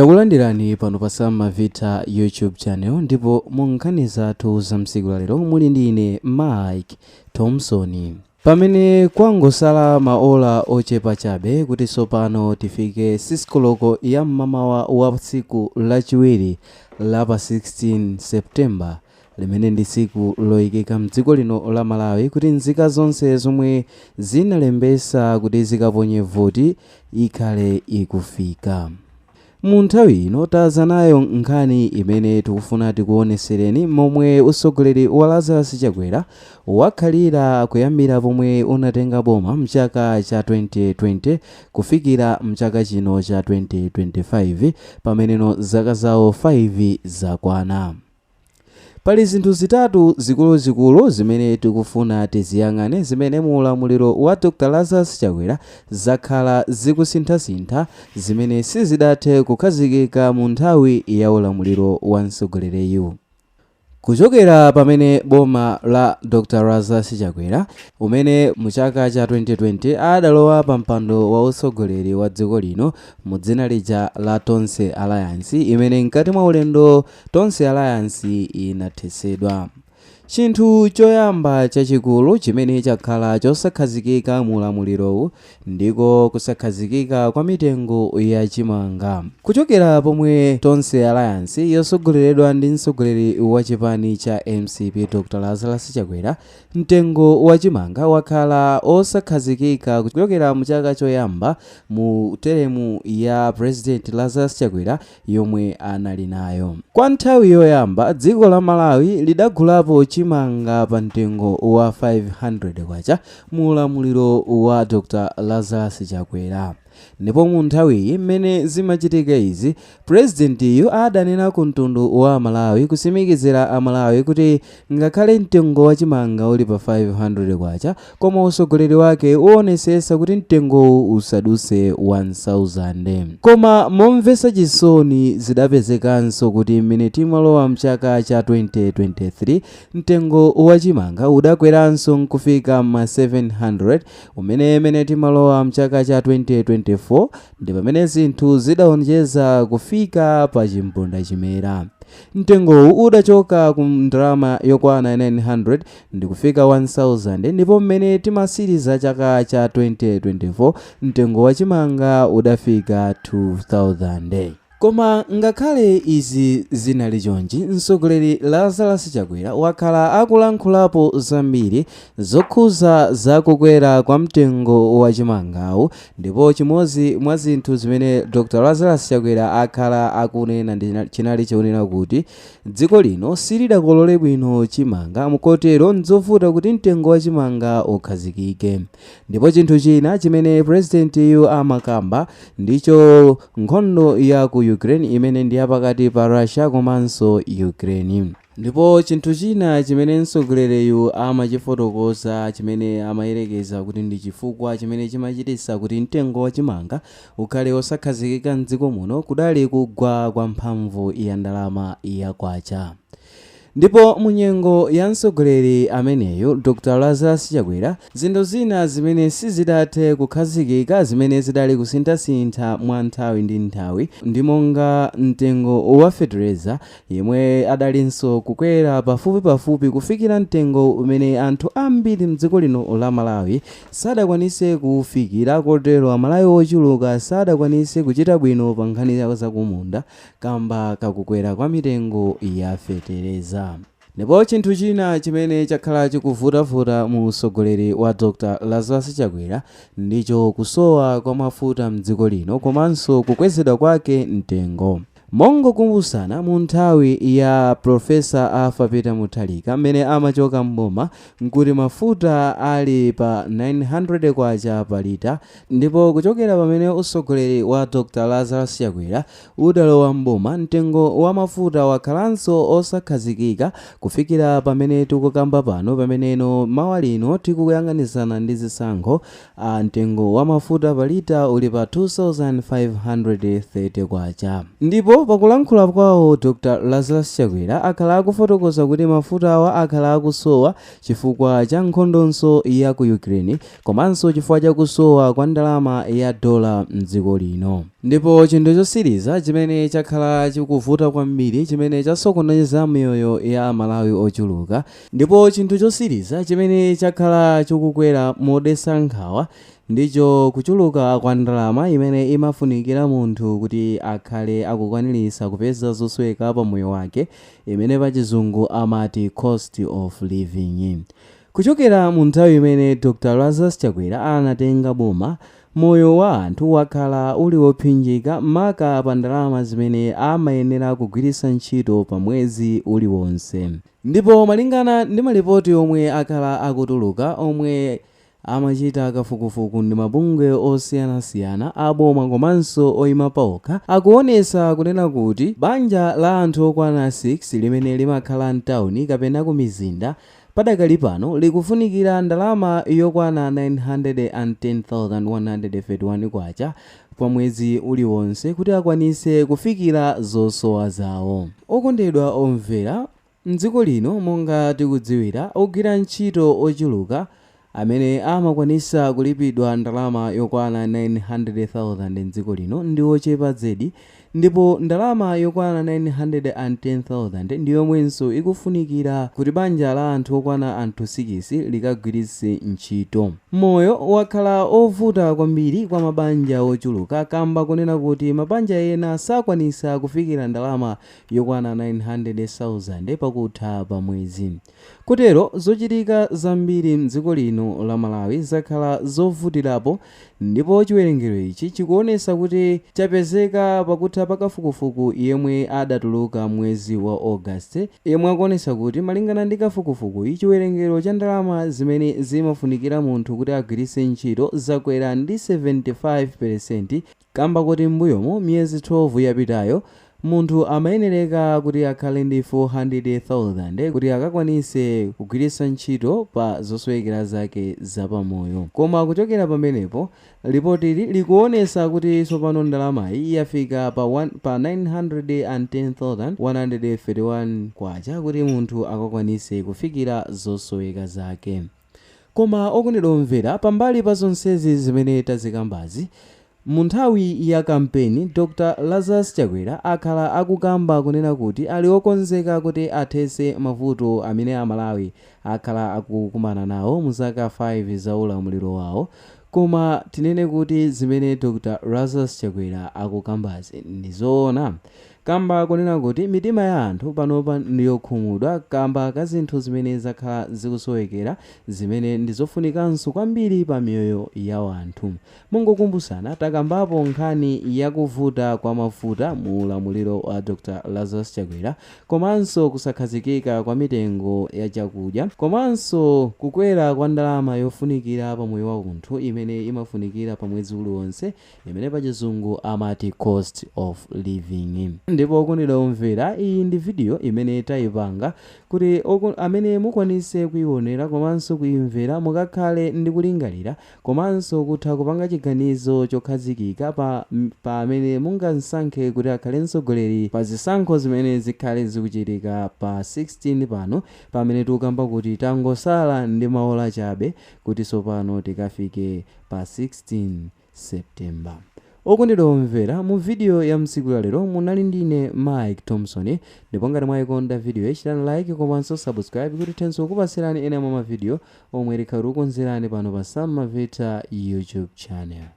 Takulandirani pano pa Sam Mavita YouTube channel ndipo munkhani zathu za msiku la lero muli ndi ine Mike Thompson. Pamene kwangosala maola ochepa chabe kuti tsopano tifike 6 koloko ya mmamawa wa tsiku lachiwiri la pa 16 September limene ndi tsiku loyikika mdziko lino la Malawi kuti nzika zonse zomwe zinalembesa kuti zikaponye voti ikhale ikufika. Mu nthawi ino taza nayo nkhani imene tikufuna tikuonesereni momwe utsogoleri wa Lazarus Chakwera wakhalira kuyambira pomwe unatenga boma mchaka cha 2020 kufikira mchaka chino cha 2025 pameneno zaka zawo 5 zakwana. Pali zinthu zitatu zikuluzikulu zimene tikufuna tiziyang'ane zimene mu ulamuliro wa Dr. Lazarus Chakwera zakhala zikusinthasintha zimene sizidathe kukhazikika mu nthawi ya ulamuliro wa mtsogoleriyu. Kuchokera pamene boma la Dr. Lazarus Chakwera umene mu chaka cha 2020 adalowa pa mpando wa utsogoleri wa dziko lino mu dzina lija la Tonse Alliance imene mkati mwa ulendo Tonse Alliance inathesedwa. Chinthu choyamba chachikulu chimene chakhala chosakhazikika mu ulamulirowu ndiko kusakhazikika kwa mitengo ya chimanga. Kuchokera pomwe Tonse Alliance yosogoleredwa ndi mtsogoleri wa chipani cha MCP Dr. Lazarus Chakwera, mtengo wa chimanga wakhala osakhazikika kuchokera mu chaka choyamba mu teremu ya President Lazarus Chakwera yomwe anali nayo. Kwa nthawi yoyamba dziko la Malawi lidagulapo chimanga pa mtengo wa 500 kwacha mu ulamuliro wa Dr. Lazarus Chakwera. Ndipo mu nthawi mmene zimachitika izi, President yu adanena ku mtundu wa Malawi kusimikizira Amalawi kuti ngakhale mtengo wa chimanga uli pa 500 kwacha koma utsogoleri wake uonesesa kuti mtengowu usaduse 1000. Koma momvesa chisoni zidapezekanso kuti mmene timalowa mchaka cha 2023 mtengo wa chimanga udakweranso nkufika ma 700 umene timalowa mchaka cha 2024 ndi pamene zinthu zidaonjeza kufika pa chimbunda chimera. Mtengowu udachoka ku ndalama yokwana 900 ndi kufika 1000 ndipo mmene timasiriza chaka cha 2024 mtengo wa chimanga udafika 2000. Koma ngakhale izi zinali chonchi, mtsogoleri Lazarus Chakwera wakhala akulankhulapo zambiri zokhuza zakukwera kwa mtengo wa chimangawu, ndipo chimodzi mwa zinthu zimene Dr. Lazarus Chakwera akhala akunena chinali chonena kuti dziko lino silidakolole bwino chimanga mukotero nzovuta kuti mtengo wa chimanga ukhazikike. Ndipo chinthu china chimene President yu amakamba ndicho nkhondo ya ku Ukraine imene ndi yapakati pa Russia komanso Ukraine. Ndipo chinthu china chimene mtsogoleriyu amachifotokoza chimene amayerekeza kuti ndi chifukwa chimene chimachititsa kuti mtengo wa chimanga ukhale osakhazikika mdziko muno kudali kugwa kwa mphamvu ya ndalama ya kwacha. Ndipo munyengo ya mtsogoleri ameneyo Dr. Lazarus Chakwera zinthu zina zimene sizidathe kukhazikika zimene zidali kusinthasintha mwa nthawi ndi nthawi ndi monga mtengo wa fertilizer yemwe adalinso kukwera pafupipafupi kufikira mtengo umene anthu ambiri mdziko lino la Malawi sadakwanise kufikira, kotero Amalawi ochuluka sadakwanise kuchita bwino pa nkhani za kumunda kamba kakukwera kwa mitengo ya fertilizer. Ndipo chinthu china chimene chakhala chikuvutavuta mu utsogoleri wa Dr. Lazarus Chakwera ndicho kusowa kwa mafuta mdziko lino komanso kukwezedwa kwake mtengo. Mongokumbusana mu nthawi ya Profesa Arthur Peter Mutharika amene amachoka mboma nkuti mafuta ali pa 900 kwacha pa lita, ndipo kuchokera pamene utsogoleri wa Dr. Lazarus Chakwera udalowa mboma mtengo wa mafuta wakhalanso osakhazikika kufikira pamene tikukamba pano pameneno mawa lino tikuyang'anizana ndi zisankho. Mtengo wa mafuta pa lita uli pa 2530 kwacha. Ndipo ndipo pakulankhula kwawo Dr. Lazarus Chakwera akhala akufotokoza kuti mafuta awa akhala akusowa chifukwa cha nkhondonso ya ku Ukraine komanso chifukwa cha kusowa kwa ndalama ya dola mdziko lino. Ndipo chinthu chosiriza chimene chakhala chikuvuta kwambiri chimene chasokoneza miyoyo ya Malawi ochuluka, ndipo chinthu chosiriza chimene chakhala chikukwera modetsa nkhawa ndicho kuchuluka kwa ndalama imene imafunikira munthu kuti akhale akukwaniritsa kupeza zosoweka pa moyo wake, imene pachizungu amati cost of living. Kuchokera mu nthawi imene Dr. Lazarus Chakwera anatenga boma, moyo wa anthu wakhala uli wopsinjika maka pa ndalama zimene amayenera kugwiritsa ntchito pa mwezi uliwonse. Ndipo malingana ndi malipoti omwe akhala akutuluka omwe amachita kafukufuku ndi mabungwe osiyanasiyana aboma komanso oyima paokha, akuonesa kunena kuti banja la anthu okwana 6 limene limakhala mtawuni kapena ku mizinda padakali pano likufunikira ndalama yokwana 910,131 kwacha pa mwezi uliwonse kuti akwanise kufikira zosowa zawo. Okondedwa omvera, mdziko lino monga tikudziwira ogwira ntchito ochuluka amene amakwanisa kulipidwa ndalama yokwana 900,000 mdziko lino ndi ochepa zedi, ndipo ndalama yokwana 910,000 ndi yomwenso ikufunikira kuti banja la anthu okwana anthu 6 likagwiritse ntchito. Moyo wakhala ovuta kwambiri kwa mabanja ochuluka kamba kunena kuti mabanja ena sakwanisa kufikira ndalama yokwana 900,000 pakutha pa mwezi. Kotero zochitika zambiri mdziko lino la Malawi zakhala zovutirapo, ndipo chiwerengero ichi chikuonesa kuti chapezeka pakutha pakafukufuku yemwe adatuluka mwezi wa August, yemwe akuonesa kuti malingana ndi kafukufuku ichi chiwerengero cha ndalama zimene zimafunikira munthu kuti agwiritse ntchito zakwera ndi 75%, kamba kuti m'mbuyomo miyezi 12 yapitayo munthu amayenereka kuti akhale ndi 400,000 kuti akakwanise kugwiritsa ntchito pa zosowekera zake zapamoyo. Koma kuchokera pamenepo lipotili likuonesa kuti tsopano ndalamayi yafika pa 910,131 kwacha kuti munthu akakwanise kufikira zosoweka zake. Koma okondedwa omvera, pambali pa zonsezi zimene tazikambazi, mu nthawi ya kampeni Dr. Lazarus Chakwera akhala akukamba kunena kuti ali okonzeka kuti athetse mavuto amene Amalawi akhala akukumana nawo mu zaka 5 za ulamuliro wawo. Koma tinene kuti zimene Dr. Lazarus Chakwera akukambazi ndi zoona, kamba kunena kuti mitima ya anthu panopa ndiyokhumudwa kamba ka zinthu zimene zakhala zikusowekera zimene ndizofunikanso kwambiri pa miyoyo ya anthu. Mungokumbusana takambapo nkhani yakuvuta kwa mafuta mu ulamuliro wa Dr. Lazarus Chakwera, komanso kusakhazikika kwa mitengo ya chakudya, komanso kukwera kwa ndalama yofunikira pa moyo wa munthu imene imafunikira pa mwezi uliwonse, imene pachizungu amati cost of living. Ndipo okondedwa omvera, iyi ndi video imene tayipanga kuti amene mukwanise kuionera komanso kuimvera mukakhale ndi kulingalira komanso kutha kupanga chiganizo chokhazikika pa amene mungasankhe kuti akhale mtsogoleri pa zisankho zimene zikhale zikuchitika pa 16 pano, pamene tikukamba kuti tangosala ndi maola chabe kuti tsopano tikafike pa 16 September. Okondedwa omvera, mu video ya msiku la lero munali ndine Mike Thompson, ndipo ngati mwayikonda video chitani like komanso subscribe kuti tithenso kupasirani ena mwa mavideo omwe tikhala tikukonzerani pano pa Sam Maveta YouTube channel.